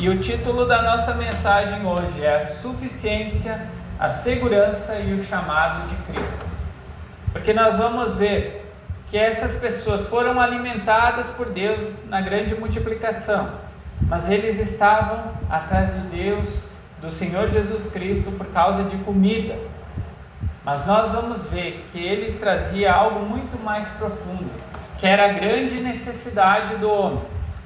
E o título da nossa mensagem hoje é a suficiência, a segurança e o chamado de Cristo. Porque nós vamos ver que essas pessoas foram alimentadas por Deus na grande multiplicação, mas eles estavam atrás de Deus, do Senhor Jesus Cristo, por causa de comida. Mas nós vamos ver que ele trazia algo muito mais profundo, que era a grande necessidade do homem.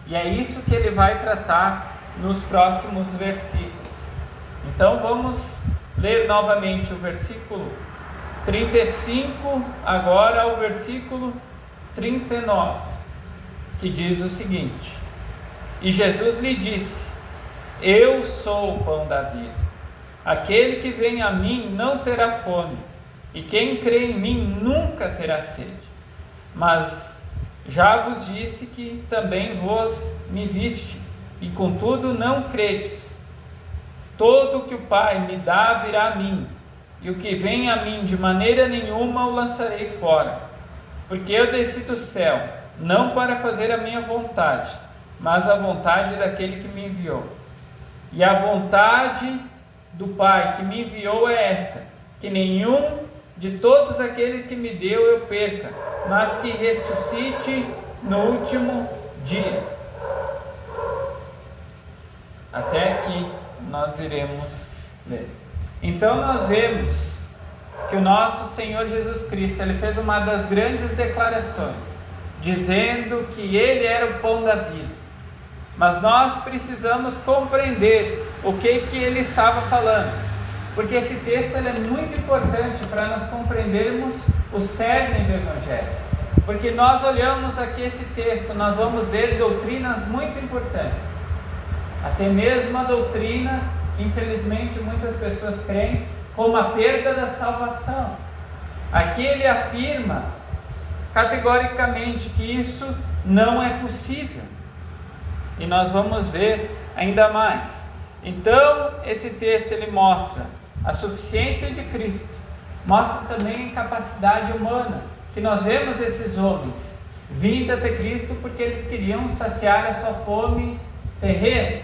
E é isso que ele vai tratar nos próximos versículos. Então vamos ler novamente o versículo 35, agora ao versículo 39, que diz o seguinte: E Jesus lhe disse: Eu sou o pão da vida. Aquele que vem a mim não terá fome, e quem crê em mim nunca terá sede. Mas já vos disse que também vos me viste, e contudo não credes. Todo o que o Pai me dá virá a mim, e o que vem a mim de maneira nenhuma o lançarei fora. Porque eu desci do céu, não para fazer a minha vontade, mas a vontade daquele que me enviou. E a vontade do Pai que me enviou é esta: que nenhum de todos aqueles que me deu eu perca, mas que ressuscite no último dia. Até aqui nós iremos ler. Então nós vemos que o nosso Senhor Jesus Cristo, ele fez uma das grandes declarações, dizendo que ele era o pão da vida. Mas nós precisamos compreender o que ele estava falando, porque esse texto ele é muito importante para nós compreendermos o cerne do Evangelho. Porque nós olhamos aqui esse texto, nós vamos ver doutrinas muito importantes, até mesmo a doutrina que infelizmente muitas pessoas creem, como a perda da salvação. Aqui ele afirma categoricamente que isso não é possível, e nós vamos ver ainda mais. Então esse texto ele mostra a suficiência de Cristo, mostra também a capacidade humana, que nós vemos esses homens vindo até Cristo porque eles queriam saciar a sua fome terrena,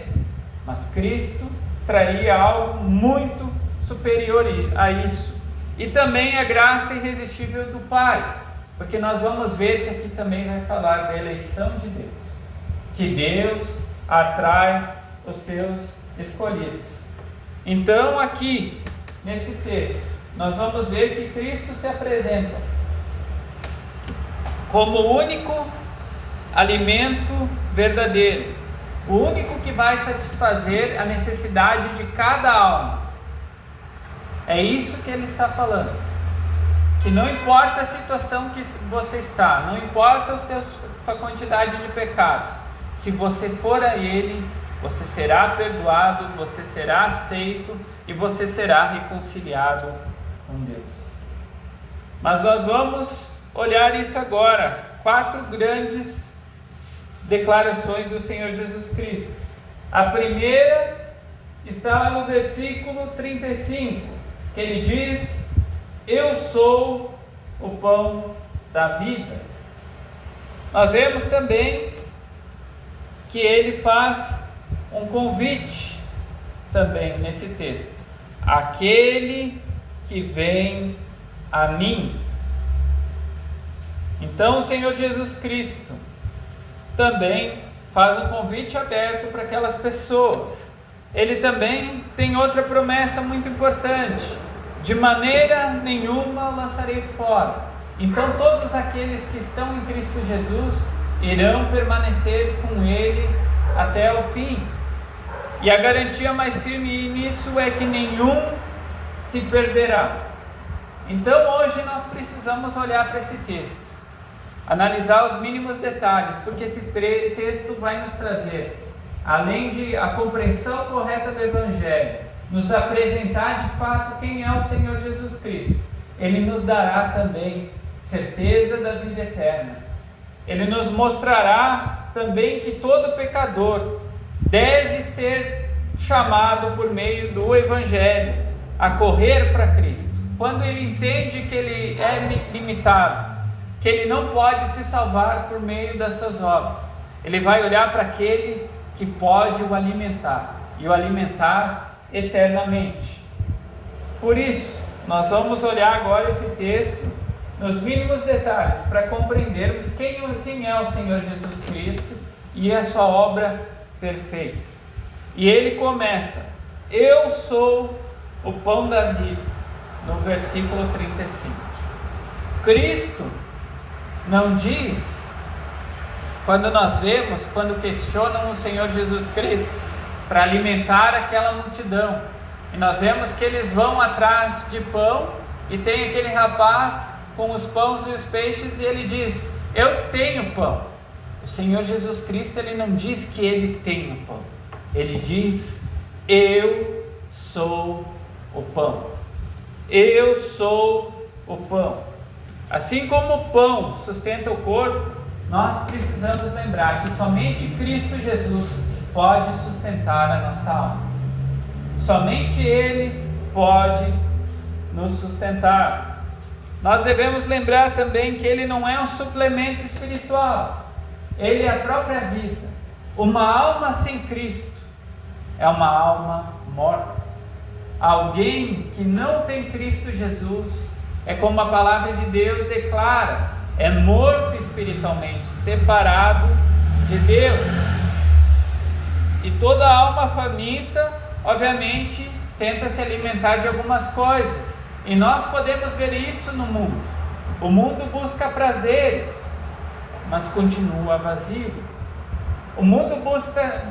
mas Cristo traria algo muito superior a isso. E também a graça irresistível do Pai, porque nós vamos ver que aqui também vai falar da eleição de Deus, que Deus atrai os seus escolhidos. Então aqui nesse texto nós vamos ver que Cristo se apresenta como o único alimento verdadeiro, o único que vai satisfazer a necessidade de cada alma. É isso que ele está falando, que não importa a situação que você está, não importa a quantidade de pecados, se você for a ele, você será perdoado, você será aceito e você será reconciliado com Deus. Mas nós vamos olhar isso agora, 4 grandes declarações do Senhor Jesus Cristo. A primeira está lá no versículo 35, que ele diz: Eu sou o pão da vida. Nós vemos também que ele faz um convite também nesse texto: aquele que vem a mim. Então o Senhor Jesus Cristo também faz um convite aberto para aquelas pessoas. Ele também tem outra promessa muito importante: de maneira nenhuma lançarei fora. Então todos aqueles que estão em Cristo Jesus irão permanecer com ele até o fim. E a garantia mais firme nisso é que nenhum se perderá. Então hoje nós precisamos olhar para esse texto, analisar os mínimos detalhes, porque esse texto vai nos trazer, além de a compreensão correta do Evangelho, nos apresentar de fato quem é o Senhor Jesus Cristo. Ele nos dará também certeza da vida eterna. Ele nos mostrará também que todo pecador deve ser chamado por meio do Evangelho a correr para Cristo. Quando ele entende que ele é limitado, que ele não pode se salvar por meio das suas obras, ele vai olhar para aquele que pode o alimentar, e o alimentar eternamente. Por isso, nós vamos olhar agora esse texto nos mínimos detalhes, para compreendermos quem é o Senhor Jesus Cristo e a sua obra perfeita. E ele começa: eu sou o pão da vida, no versículo 35. Cristo não diz, quando questionam o Senhor Jesus Cristo para alimentar aquela multidão, e nós vemos que eles vão atrás de pão, e tem aquele rapaz com os pães e os peixes, e ele diz: eu tenho pão. O Senhor Jesus Cristo, ele não diz que ele tem o pão, ele diz: eu sou o pão. Eu sou o pão. Assim como o pão sustenta o corpo, nós precisamos lembrar que somente Cristo Jesus pode sustentar a nossa alma. Somente Ele pode nos sustentar. Nós devemos lembrar também que Ele não é um suplemento espiritual, Ele é a própria vida. Uma alma sem Cristo é uma alma morta. Alguém que não tem Cristo Jesus é, como a palavra de Deus declara, é morto espiritualmente, separado de Deus. E toda alma faminta, obviamente, tenta se alimentar de algumas coisas, e nós podemos ver isso no mundo. O mundo busca prazeres, mas continua vazio. O mundo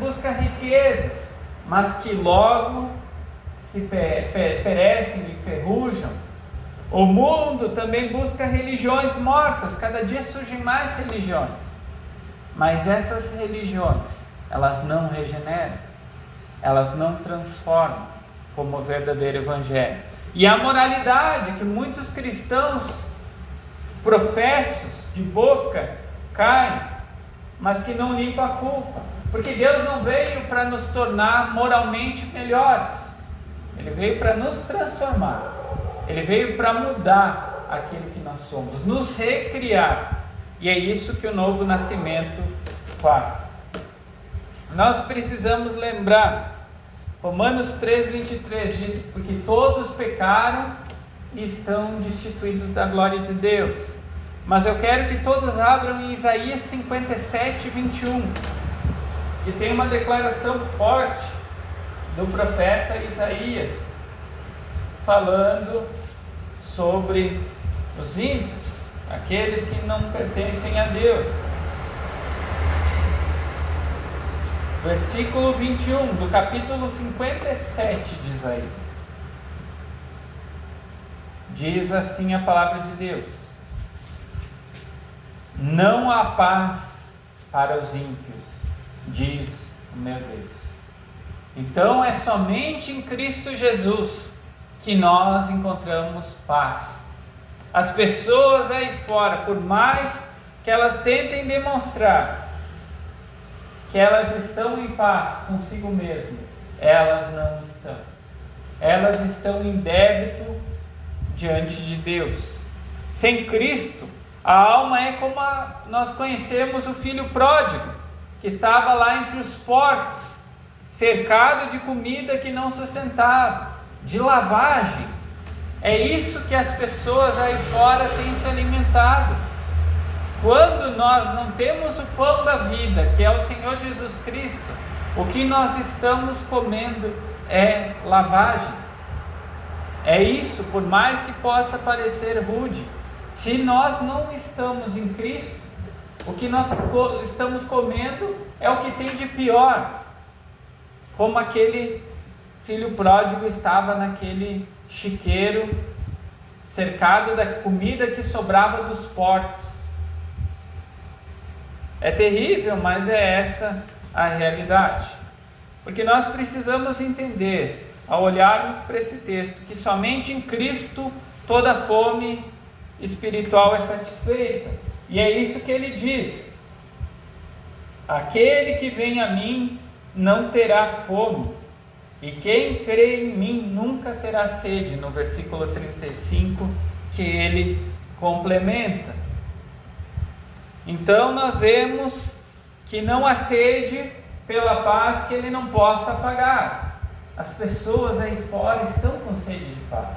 busca riquezas, mas que logo se perecem e ferrujam. O mundo também busca religiões mortas, cada dia surgem mais religiões, mas essas religiões, elas não regeneram, elas não transformam como o verdadeiro evangelho. E a moralidade que muitos cristãos professos de boca caem, mas que não limpa a culpa, porque Deus não veio para nos tornar moralmente melhores, Ele veio para nos transformar, Ele veio para mudar aquilo que nós somos, nos recriar, e é isso que o novo nascimento faz. Nós precisamos lembrar, Romanos 3:23 diz: porque todos pecaram e estão destituídos da glória de Deus. Mas eu quero que todos abram em Isaías 57:21, que tem uma declaração forte do profeta Isaías, falando sobre os ímpios, aqueles que não pertencem a Deus. Versículo 21 do capítulo 57 de Isaías. Diz assim a palavra de Deus: não há paz para os ímpios, diz o meu Deus. Então é somente em Cristo Jesus que nós encontramos paz. As pessoas aí fora, por mais que elas tentem demonstrar que elas estão em paz consigo mesmas, elas não estão. Elas estão em débito diante de Deus. Sem Cristo, a alma é como nós conhecemos o filho pródigo, que estava lá entre os porcos, cercado de comida que não sustentava, de lavagem. É isso que as pessoas aí fora têm se alimentado. Quando nós não temos o pão da vida, que é o Senhor Jesus Cristo, o que nós estamos comendo é lavagem. É isso, por mais que possa parecer rude. Se nós não estamos em Cristo, o que nós estamos comendo é o que tem de pior. Como aquele filho pródigo estava naquele chiqueiro, cercado da comida que sobrava dos porcos. É terrível, mas é essa a realidade. Porque nós precisamos entender, ao olharmos para esse texto, que somente em Cristo toda fome espiritual é satisfeita. E é isso que ele diz: aquele que vem a mim não terá fome, e quem crê em mim nunca terá sede. No versículo 35, que ele complementa. Então nós vemos que não há sede pela paz que ele não possa pagar. As pessoas aí fora estão com sede de paz.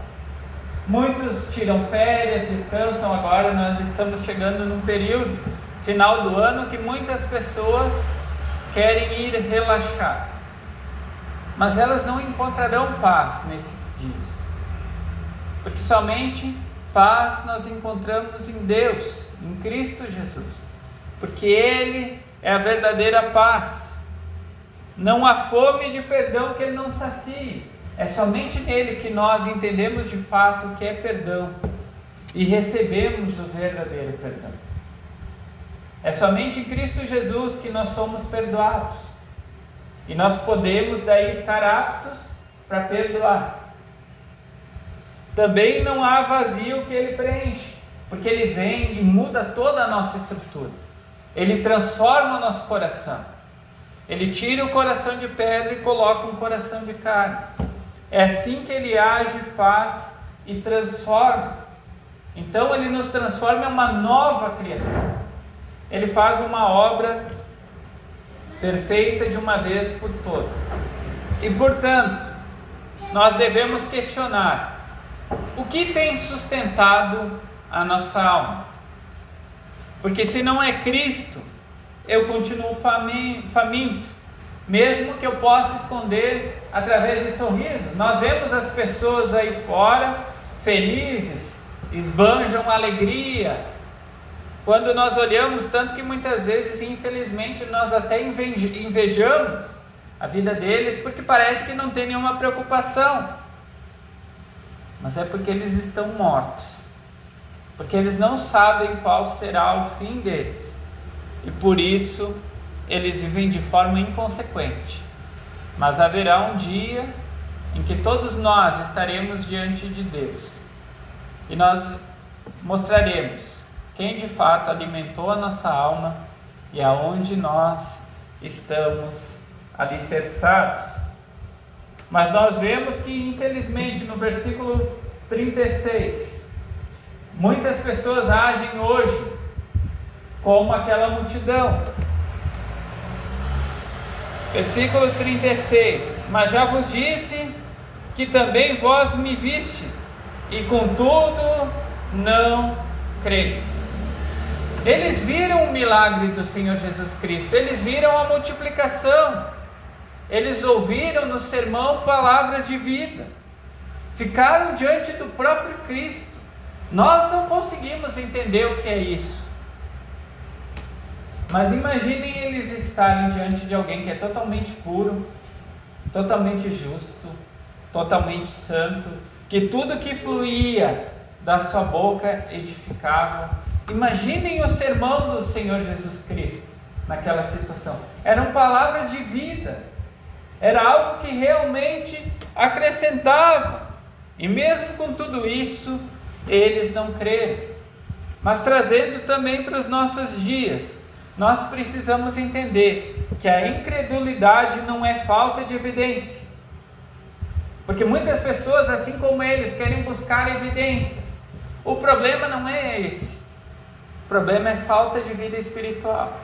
Muitos tiram férias, descansam. Agora nós estamos chegando num período, final do ano, que muitas pessoas querem ir relaxar. Mas elas não encontrarão paz nesses dias. Porque somente paz nós encontramos em Deus, em Cristo Jesus. Porque Ele é a verdadeira paz. Não há fome de perdão que Ele não sacie. É somente nele que nós entendemos de fato o que é perdão e recebemos o verdadeiro perdão. É somente em Cristo Jesus que nós somos perdoados. E nós podemos daí estar aptos para perdoar. Também não há vazio que Ele preenche, porque Ele vem e muda toda a nossa estrutura. Ele transforma o nosso coração. Ele tira o coração de pedra e coloca um coração de carne. É assim que Ele age, faz e transforma. Então Ele nos transforma em uma nova criatura. Ele faz uma obra perfeita de uma vez por todas. E portanto, nós devemos questionar: o que tem sustentado a nossa alma? Porque se não é Cristo, eu continuo faminto, mesmo que eu possa esconder através de sorriso. Nós vemos as pessoas aí fora felizes, esbanjam alegria, quando nós olhamos, tanto que muitas vezes, infelizmente, nós até invejamos a vida deles, porque parece que não tem nenhuma preocupação. Mas é porque eles estão mortos, porque eles não sabem qual será o fim deles, e por isso eles vivem de forma inconsequente. Mas haverá um dia em que todos nós estaremos diante de Deus, e nós mostraremos quem de fato alimentou a nossa alma e aonde nós estamos alicerçados. Mas nós vemos que, infelizmente, no versículo 36, muitas pessoas agem hoje como aquela multidão. Versículo 36: mas já vos disse que também vós me vistes, e contudo não credes. Eles viram o milagre do Senhor Jesus Cristo, eles viram a multiplicação, eles ouviram no sermão palavras de vida, ficaram diante do próprio Cristo. Nós não conseguimos entender o que é isso, mas imaginem eles estarem diante de alguém que é totalmente puro, totalmente justo, totalmente santo, que tudo que fluía da sua boca edificava. Imaginem o sermão do Senhor Jesus Cristo naquela situação. Eram palavras de vida, era algo que realmente acrescentava, e mesmo com tudo isso, eles não creram. Mas trazendo também para os nossos dias, nós precisamos entender que a incredulidade não é falta de evidência, porque muitas pessoas, assim como eles, querem buscar evidências. O problema não é esse. O problema é falta de vida espiritual.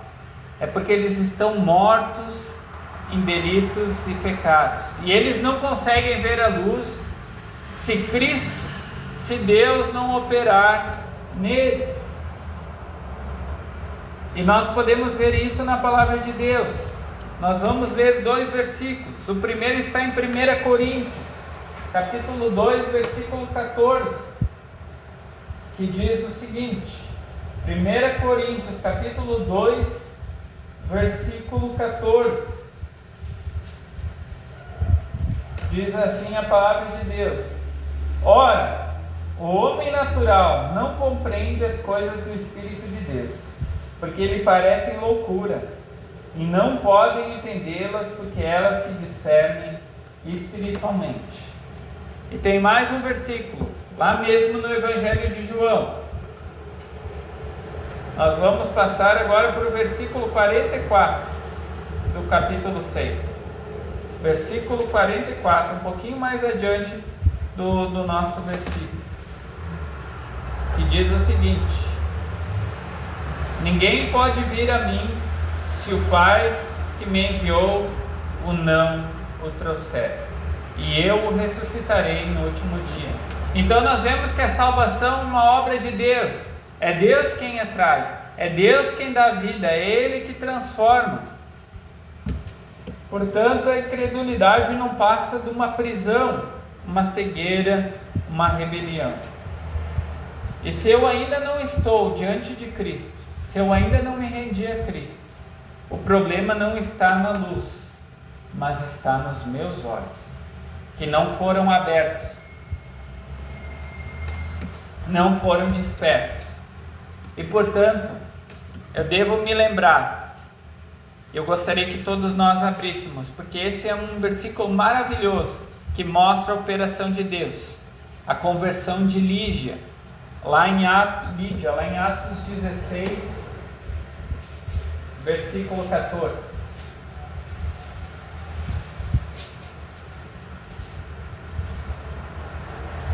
É porque eles estão mortos em delitos e pecados, e eles não conseguem ver a luz se Cristo, se Deus não operar neles. E nós podemos ver isso na palavra de Deus. Nós vamos ler 2 versículos. O primeiro está em 1 Coríntios, capítulo 2, versículo 14, que diz o seguinte: 1 Coríntios, capítulo 2, versículo 14, diz assim a palavra de Deus: ora, o homem natural não compreende as coisas do Espírito de Deus, porque lhe parecem loucura, e não podem entendê-las, porque elas se discernem espiritualmente. E tem mais um versículo, lá mesmo no Evangelho de João. Nós vamos passar agora para o versículo 44 do capítulo 6. Versículo 44, um pouquinho mais adiante do nosso versículo, que diz o seguinte: ninguém pode vir a mim se o Pai que me enviou o não o trouxer, e eu o ressuscitarei no último dia. Então nós vemos que a salvação é uma obra de Deus. É Deus quem atrai, é Deus quem dá vida, é Ele que transforma. Portanto, a incredulidade não passa de uma prisão, uma cegueira, uma rebelião. E se eu ainda não estou diante de Cristo, se eu ainda não me rendi a Cristo, o problema não está na luz, mas está nos meus olhos, que não foram abertos, não foram despertos. E portanto, eu devo me lembrar, eu gostaria que todos nós abríssemos, porque esse é um versículo maravilhoso, que mostra a operação de Deus, a conversão de Lídia, lá em Atos 16, versículo 14.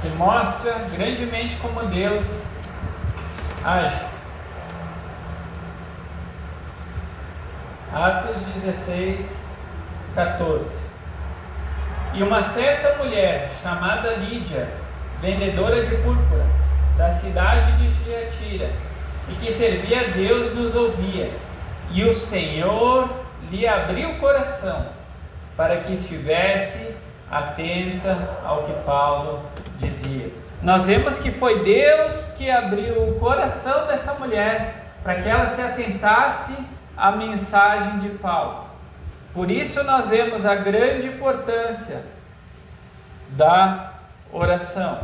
Que mostra grandemente como Deus age. Atos 16, 14. E uma certa mulher chamada Lídia, vendedora de púrpura, da cidade de Tiatira, e que servia a Deus, nos ouvia. E o Senhor lhe abriu o coração, para que estivesse atenta ao que Paulo dizia. Nós vemos que foi Deus que abriu o coração dessa mulher, para que ela se atentasse à mensagem de Paulo. Por isso nós vemos a grande importância da oração.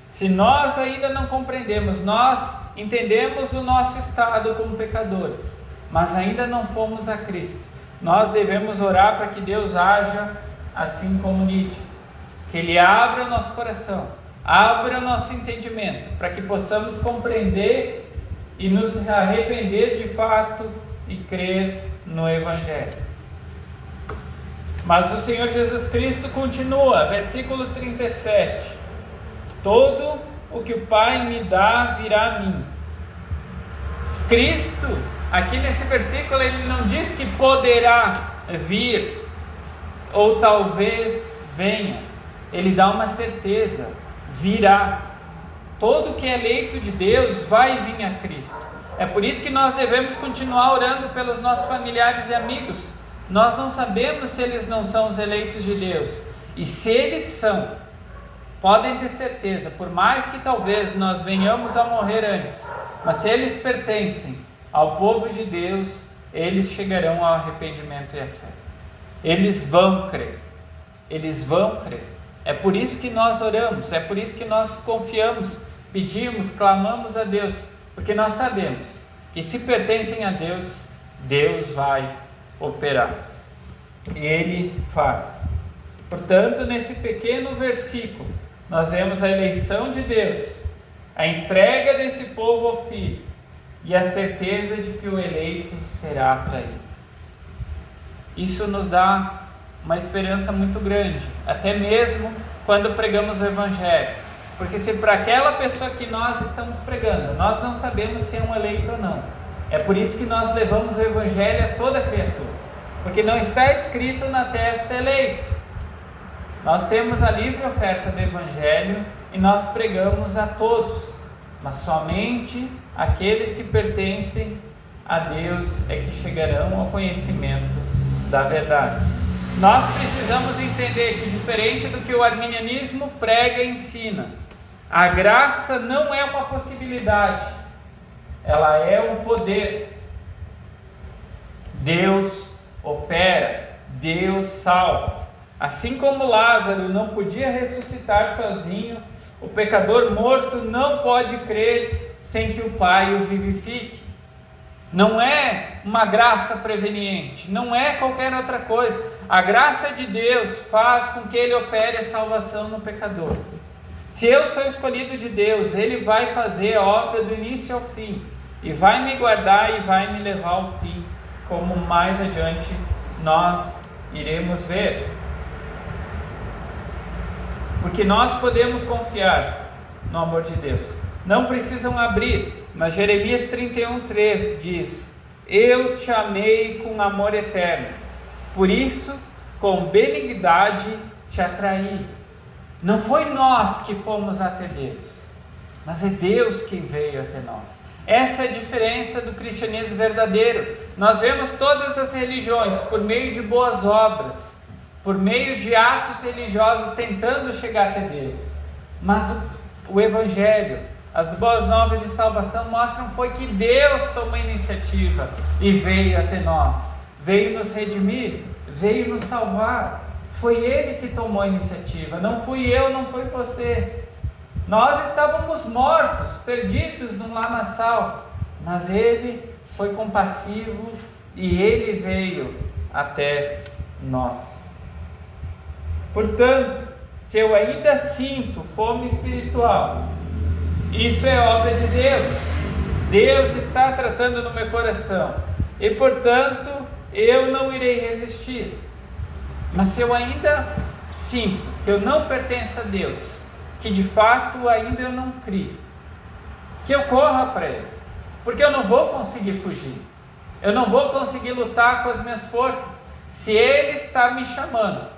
Se nós ainda não compreendemos, nós entendemos o nosso estado como pecadores, mas ainda não fomos a Cristo, nós devemos orar para que Deus haja assim como Lídia, que Ele abra o nosso coração, abra o nosso entendimento, para que possamos compreender e nos arrepender de fato e crer no Evangelho. Mas o Senhor Jesus Cristo continua, versículo 37, todo o que o Pai me dá virá a mim. Cristo, aqui nesse versículo, ele não diz que poderá vir, ou talvez venha. Ele dá uma certeza, virá. Todo que é eleito de Deus vai vir a Cristo. É por isso que nós devemos continuar orando pelos nossos familiares e amigos. Nós não sabemos se eles não são os eleitos de Deus. E se eles são, podem ter certeza, por mais que talvez nós venhamos a morrer antes, mas se eles pertencem ao povo de Deus, eles chegarão ao arrependimento e à fé. Eles vão crer. Eles vão crer. É por isso que nós oramos, é por isso que nós confiamos, pedimos, clamamos a Deus, porque nós sabemos que se pertencem a Deus, Deus vai operar. Ele faz. Portanto, nesse pequeno versículo, nós vemos a eleição de Deus, a entrega desse povo ao Filho e a certeza de que o eleito será atraído. Isso nos dá uma esperança muito grande, até mesmo quando pregamos o Evangelho, porque se para aquela pessoa que nós estamos pregando, nós não sabemos se é um eleito ou não, é por isso que nós levamos o Evangelho a toda criatura, porque não está escrito na testa eleito. Nós temos a livre oferta do Evangelho e nós pregamos a todos, mas somente aqueles que pertencem a Deus é que chegarão ao conhecimento da verdade. Nós precisamos entender que, diferente do que o arminianismo prega e ensina, a graça não é uma possibilidade, ela é um poder. Deus opera, Deus salva. Assim como Lázaro não podia ressuscitar sozinho, o pecador morto não pode crer sem que o Pai o vivifique. Não é uma graça preveniente, não é qualquer outra coisa. A graça de Deus faz com que Ele opere a salvação no pecador. Se eu sou escolhido de Deus, Ele vai fazer a obra do início ao fim, e vai me guardar e vai me levar ao fim, como mais adiante nós iremos ver. Porque nós podemos confiar no amor de Deus. Não precisam abrir, mas Jeremias 31:3 diz: eu te amei com amor eterno, por isso, com benignidade te atraí. Não foi nós que fomos até Deus, mas é Deus quem veio até nós. Essa é a diferença do cristianismo verdadeiro. Nós vemos todas as religiões por meio de boas obras, por meio de atos religiosos tentando chegar até Deus. Mas o Evangelho, as boas novas de salvação mostram foi que Deus tomou a iniciativa e veio até nós. Veio nos redimir, veio nos salvar. Foi Ele que tomou a iniciativa, não fui eu, não foi você. Nós estávamos mortos, perdidos num lamaçal, mas Ele foi compassivo e Ele veio até nós. Portanto, se eu ainda sinto fome espiritual, isso é obra de Deus. Deus está tratando no meu coração e, portanto, eu não irei resistir. Mas se eu ainda sinto que eu não pertenço a Deus, que de fato ainda eu não crio, que eu corra para Ele, porque eu não vou conseguir fugir, eu não vou conseguir lutar com as minhas forças. Se Ele está me chamando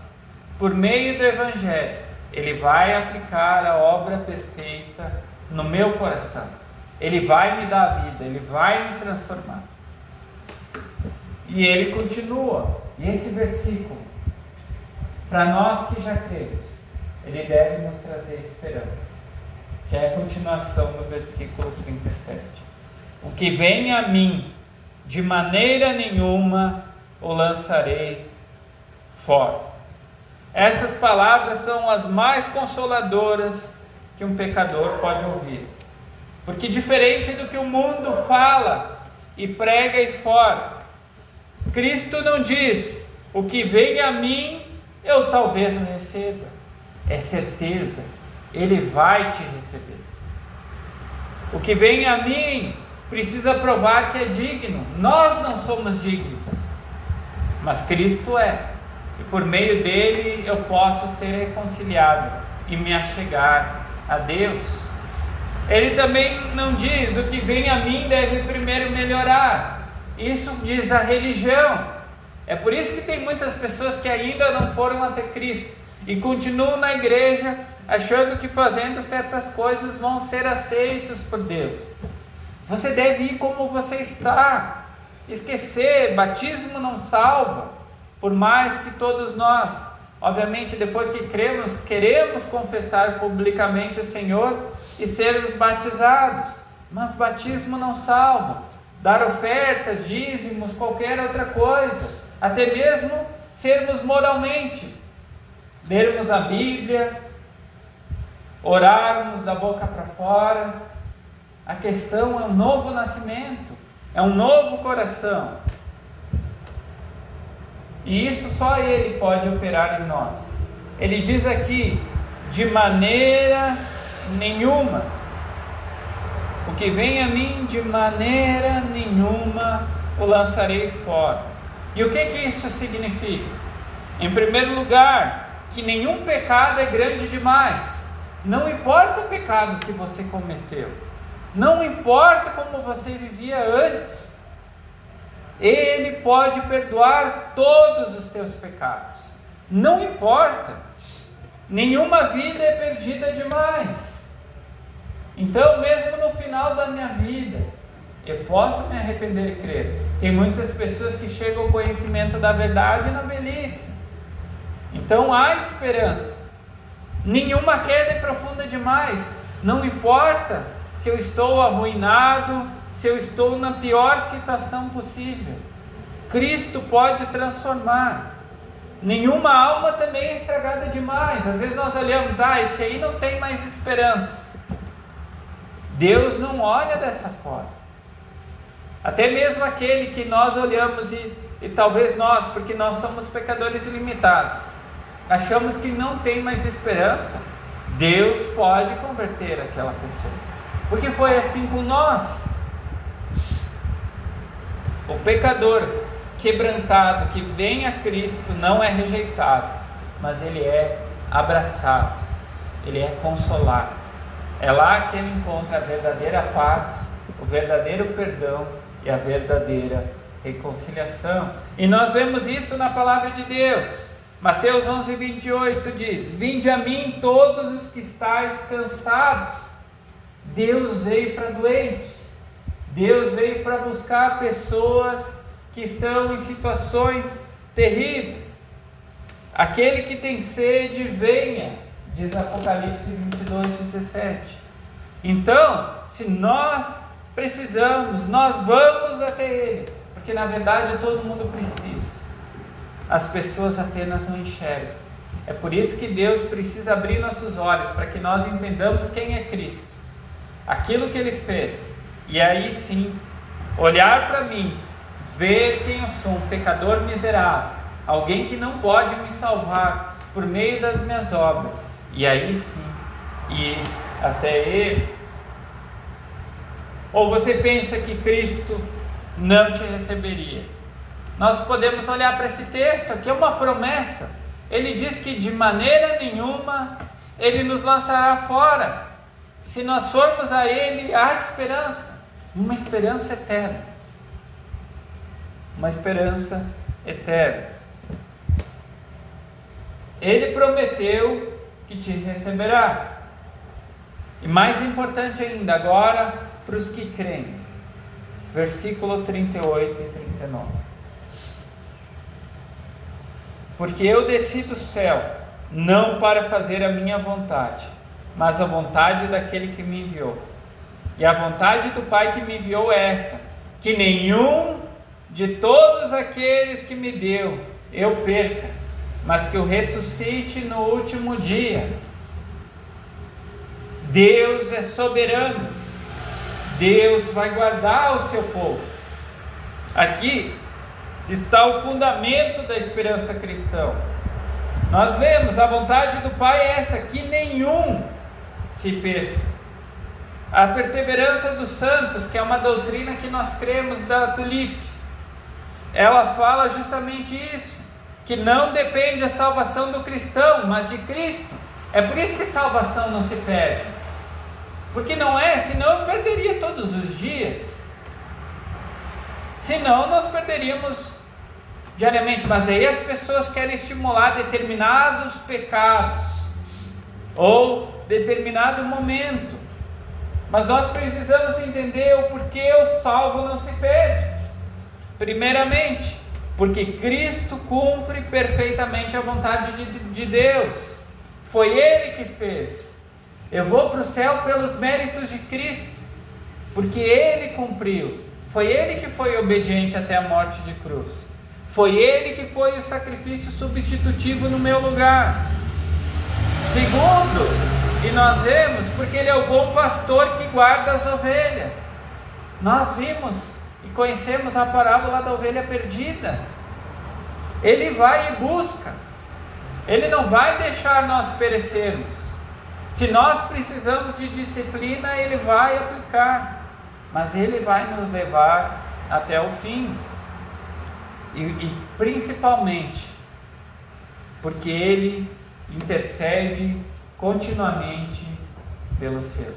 por meio do Evangelho, Ele vai aplicar a obra perfeita no meu coração, Ele vai me dar a vida, Ele vai me transformar. E Ele continua, e esse versículo, para nós que já cremos, ele deve nos trazer esperança, que é a continuação do versículo 37. O que vem a mim, de maneira nenhuma o lançarei fora. Essas palavras são as mais consoladoras que um pecador pode ouvir, porque diferente do que o mundo fala e prega aí fora, Cristo não diz, o que vem a mim, eu talvez o receba. É certeza, Ele vai te receber. O que vem a mim precisa provar que é digno. Nós não somos dignos, mas Cristo é. E por meio dele eu posso ser reconciliado e me achegar a Deus. Ele também não diz, o que vem a mim deve primeiro melhorar. Isso diz a religião. É por isso que tem muitas pessoas que ainda não foram até Cristo e continuam na igreja achando que fazendo certas coisas vão ser aceitos por Deus. Você deve ir como você está. Esquecer, batismo não salva, por mais que todos nós, obviamente depois que cremos, queremos confessar publicamente o Senhor e sermos batizados, mas batismo não salva. Dar ofertas, dízimos, qualquer outra coisa, até mesmo sermos moralmente, lermos a Bíblia, orarmos da boca para fora. A questão é um novo nascimento, é um novo coração, e isso só Ele pode operar em nós. Ele diz aqui, de maneira nenhuma, o que vem a mim, de maneira nenhuma o lançarei fora. E o que isso significa? Em primeiro lugar, que nenhum pecado é grande demais. Não importa o pecado que você cometeu, não importa como você vivia antes, Ele pode perdoar todos os teus pecados. Não importa, nenhuma vida é perdida demais. Então, mesmo no final da minha vida, eu posso me arrepender e crer. Tem muitas pessoas que chegam ao conhecimento da verdade na velhice. Então há esperança. Nenhuma queda é profunda demais. Não importa se eu estou arruinado, se eu estou na pior situação possível. Cristo pode transformar. Nenhuma alma também é estragada demais. Às vezes nós olhamos, esse aí não tem mais esperança. Deus não olha dessa forma. Até mesmo aquele que nós olhamos e talvez nós, porque nós somos pecadores ilimitados, achamos que não tem mais esperança, Deus pode converter aquela pessoa, porque foi assim com nós. O pecador quebrantado que vem a Cristo não é rejeitado, mas ele é abraçado, ele é consolado. É lá que ele encontra a verdadeira paz, o verdadeiro perdão e a verdadeira reconciliação. E nós vemos isso na palavra de Deus. Mateus 11:28 diz: vinde a mim todos os que estáis cansados. Deus veio para doentes. Deus veio para buscar pessoas que estão em situações terríveis. Aquele que tem sede, venha, diz Apocalipse 22:17. Então, se nós precisamos, nós vamos até Ele, porque na verdade todo mundo precisa. As pessoas apenas não enxergam. É por isso que Deus precisa abrir nossos olhos, para que nós entendamos quem é Cristo, aquilo que Ele fez, e aí sim, olhar para mim, ver quem eu sou, um pecador miserável, alguém que não pode me salvar por meio das minhas obras, e aí sim, ir até Ele. Ou você pensa que Cristo não te receberia? Nós podemos olhar para esse texto, aqui é uma promessa. Ele diz que de maneira nenhuma Ele nos lançará fora. Se nós formos a Ele, há esperança, uma esperança eterna. Uma esperança eterna. Ele prometeu que te receberá. E mais importante ainda, agora, para os que creem. Versículo 38 e 39. Porque eu desci do céu, não para fazer a minha vontade, mas a vontade daquele que me enviou. E a vontade do Pai que me enviou é esta: que nenhum de todos aqueles que me deu eu perca, mas que eu ressuscite no último dia. Deus é soberano. Deus vai guardar o seu povo. Aqui está o fundamento da esperança cristã. Nós lemos, a vontade do Pai é essa, que nenhum se perca. A perseverança dos santos, que é uma doutrina que nós cremos da Tulip, ela fala justamente isso, que não depende a salvação do cristão, mas de Cristo. É por isso que salvação não se perde, porque não é, senão eu perderia todos os dias, senão nós perderíamos diariamente. Mas daí as pessoas querem estimular determinados pecados ou determinado momento. Mas nós precisamos entender o porquê o salvo não se perde. Primeiramente, porque Cristo cumpre perfeitamente a vontade de Deus. Foi Ele que fez. Eu vou para o céu pelos méritos de Cristo, porque Ele cumpriu. Foi Ele que foi obediente até a morte de cruz. Foi Ele que foi o sacrifício substitutivo no meu lugar. Segundo, e nós vemos, porque Ele é o bom pastor que guarda as ovelhas. Nós vimos e conhecemos a parábola da ovelha perdida. Ele vai e busca. Ele não vai deixar nós perecermos. Se nós precisamos de disciplina, Ele vai aplicar, mas Ele vai nos levar até o fim. E principalmente porque Ele intercede continuamente pelos seus.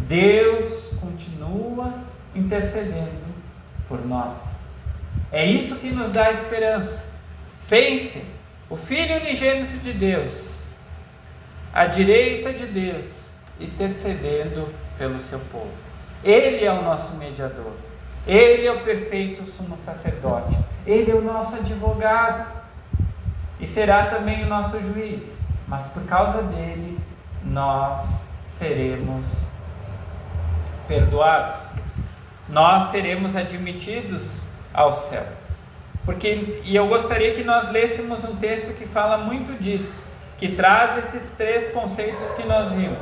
Deus continua intercedendo por nós. É isso que nos dá esperança. Pense, o Filho unigênito de Deus, à direita de Deus, intercedendo pelo seu povo. Ele é o nosso mediador. Ele é o perfeito sumo sacerdote. Ele é o nosso advogado. E será também o nosso juiz. Mas por causa dele, nós seremos perdoados. Nós seremos admitidos ao céu. E eu gostaria que nós lêssemos um texto que fala muito disso, que traz esses três conceitos que nós vimos,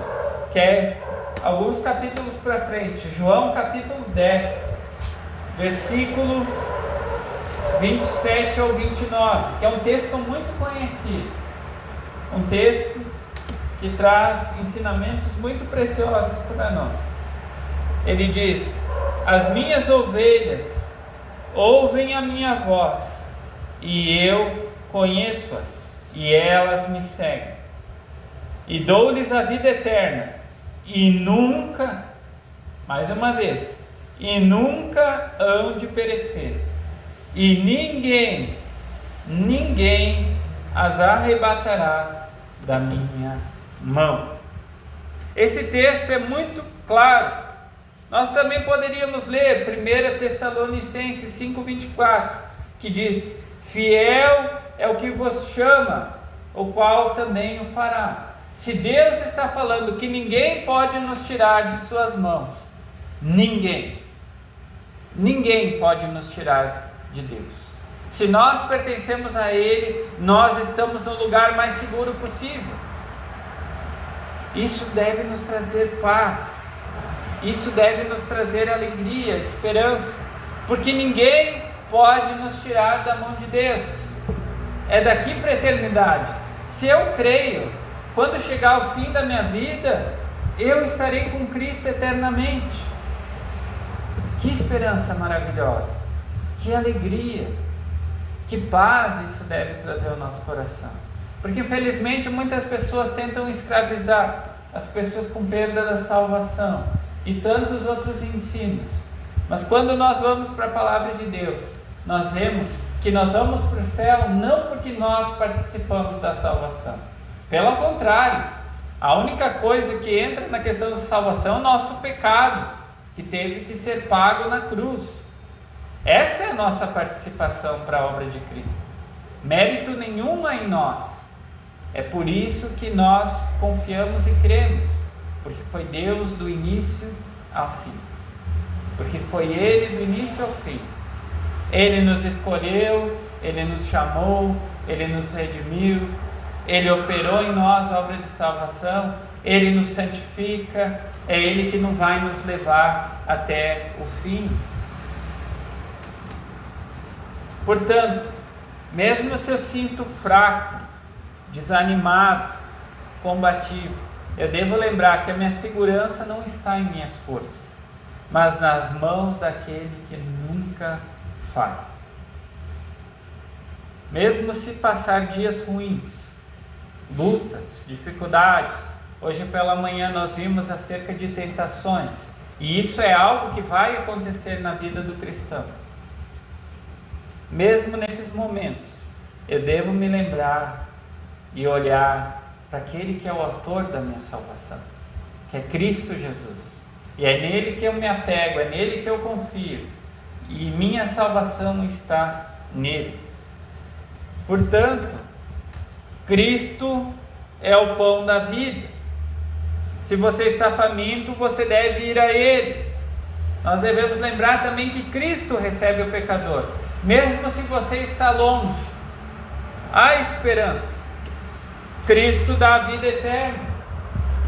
que é alguns capítulos para frente. João capítulo 10, versículo 27 ao 29, que é um texto muito conhecido, um texto que traz ensinamentos muito preciosos para nós. Ele diz: as minhas ovelhas ouvem a minha voz, e eu conheço-as, e elas me seguem, e dou-lhes a vida eterna, e nunca, mais uma vez, e nunca hão de perecer, e ninguém as arrebatará da minha mão. Esse texto é muito claro. Nós também poderíamos ler 1 Tessalonicenses 5,24, que diz: fiel é o que vos chama, o qual também o fará. Se Deus está falando que ninguém pode nos tirar de suas mãos, ninguém pode nos tirar de Deus. Se nós pertencemos a Ele, nós estamos no lugar mais seguro possível. Isso deve nos trazer paz, isso deve nos trazer alegria, esperança, porque ninguém pode nos tirar da mão de Deus. É daqui para a eternidade. Se eu creio, quando chegar o fim da minha vida, eu estarei com Cristo eternamente. Que esperança maravilhosa, que alegria, que paz isso deve trazer ao nosso coração. Porque infelizmente muitas pessoas tentam escravizar as pessoas com perda da salvação e tantos outros ensinos. Mas quando nós vamos para a palavra de Deus, nós vemos que nós vamos para o céu não porque nós participamos da salvação. Pelo contrário, a única coisa que entra na questão da salvação é o nosso pecado, que teve que ser pago na cruz. Essa é a nossa participação para a obra de Cristo. Mérito nenhuma em nós. É por isso que nós confiamos e cremos, porque foi Deus do início ao fim. Porque foi Ele do início ao fim. Ele nos escolheu, Ele nos chamou, Ele nos redimiu, Ele operou em nós a obra de salvação, Ele nos santifica, é Ele que não vai nos levar até o fim. Portanto, mesmo se eu sinto fraco, desanimado, combativo, eu devo lembrar que a minha segurança não está em minhas forças, mas nas mãos daquele que nunca falha. Mesmo se passar dias ruins, lutas, dificuldades, hoje pela manhã nós vimos acerca de tentações, e isso é algo que vai acontecer na vida do cristão. Mesmo nesses momentos, eu devo me lembrar e olhar para aquele que é o autor da minha salvação, que é Cristo Jesus. E é nele que eu me apego, é nele que eu confio. E minha salvação está nele. Portanto, Cristo é o pão da vida. Se você está faminto, você deve ir a Ele. Nós devemos lembrar também que Cristo recebe o pecador. Mesmo se você está longe, há esperança. Cristo dá a vida eterna.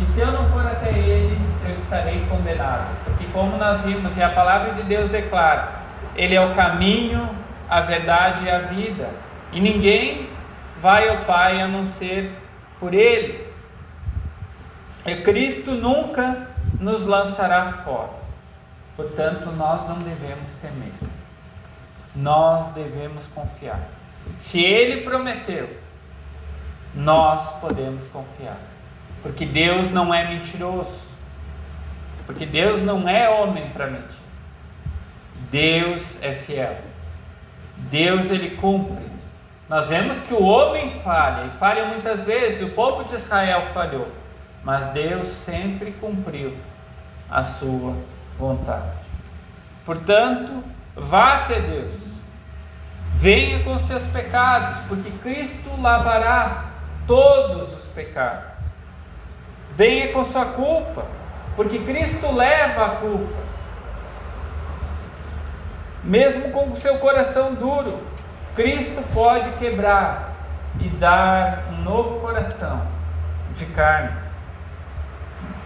E se eu não for até Ele, eu estarei condenado. Porque como nós vimos, e a palavra de Deus declara, Ele é o caminho, a verdade e a vida. E ninguém vai ao Pai a não ser por Ele. E Cristo nunca nos lançará fora. Portanto, nós não devemos temer. Nós devemos confiar. Se Ele prometeu, nós podemos confiar. Porque Deus não é mentiroso. Porque Deus não é homem para mentir. Deus é fiel. Deus, Ele cumpre. Nós vemos que o homem falha, e falha muitas vezes, o povo de Israel falhou, mas Deus sempre cumpriu a sua vontade. Portanto, vá até Deus, venha com seus pecados, porque Cristo lavará todos os pecados. Venha com sua culpa, porque Cristo leva a culpa. Mesmo com o seu coração duro, Cristo pode quebrar e dar um novo coração de carne.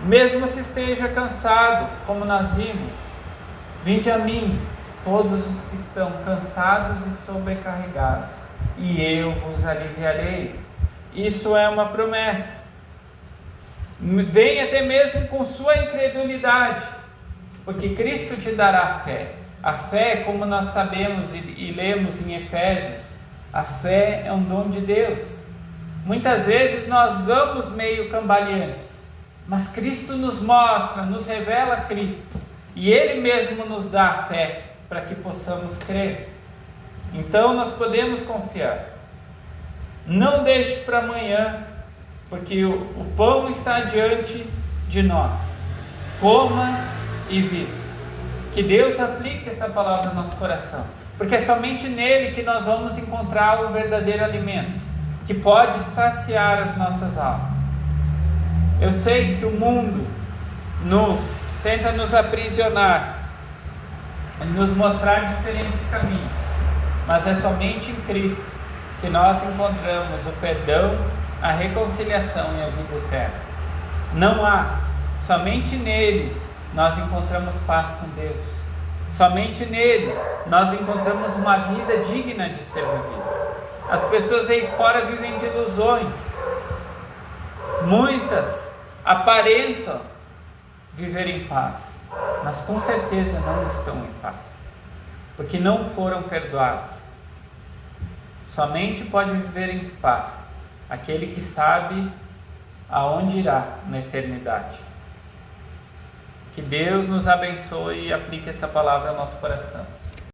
Mesmo se esteja cansado, como nós vimos, vinde a mim, todos os que estão cansados e sobrecarregados, e eu vos aliviarei. Isso é uma promessa. Venha até mesmo com sua incredulidade, porque Cristo te dará fé. A fé, como nós sabemos e lemos em Efésios, a fé é um dom de Deus. Muitas vezes nós vamos meio cambaleantes, mas Cristo nos mostra, nos revela Cristo. e Ele mesmo nos dá a fé para que possamos crer. Então nós podemos confiar. Não deixe para amanhã, porque o pão está diante de nós. Coma e viva. Que Deus aplique essa palavra no nosso coração, porque é somente nele que nós vamos encontrar o verdadeiro alimento, que pode saciar as nossas almas. Eu sei que o mundo tenta nos aprisionar, nos mostrar diferentes caminhos, mas é somente em Cristo que nós encontramos o perdão, a reconciliação e a vida eterna. Não há, somente nele nós encontramos paz com Deus. Somente nele nós encontramos uma vida digna de ser vivida. As pessoas aí fora vivem de ilusões. Muitas aparentam viver em paz, mas com certeza não estão em paz, porque não foram perdoados. Somente pode viver em paz aquele que sabe aonde irá na eternidade. Que Deus nos abençoe e aplique essa palavra ao nosso coração.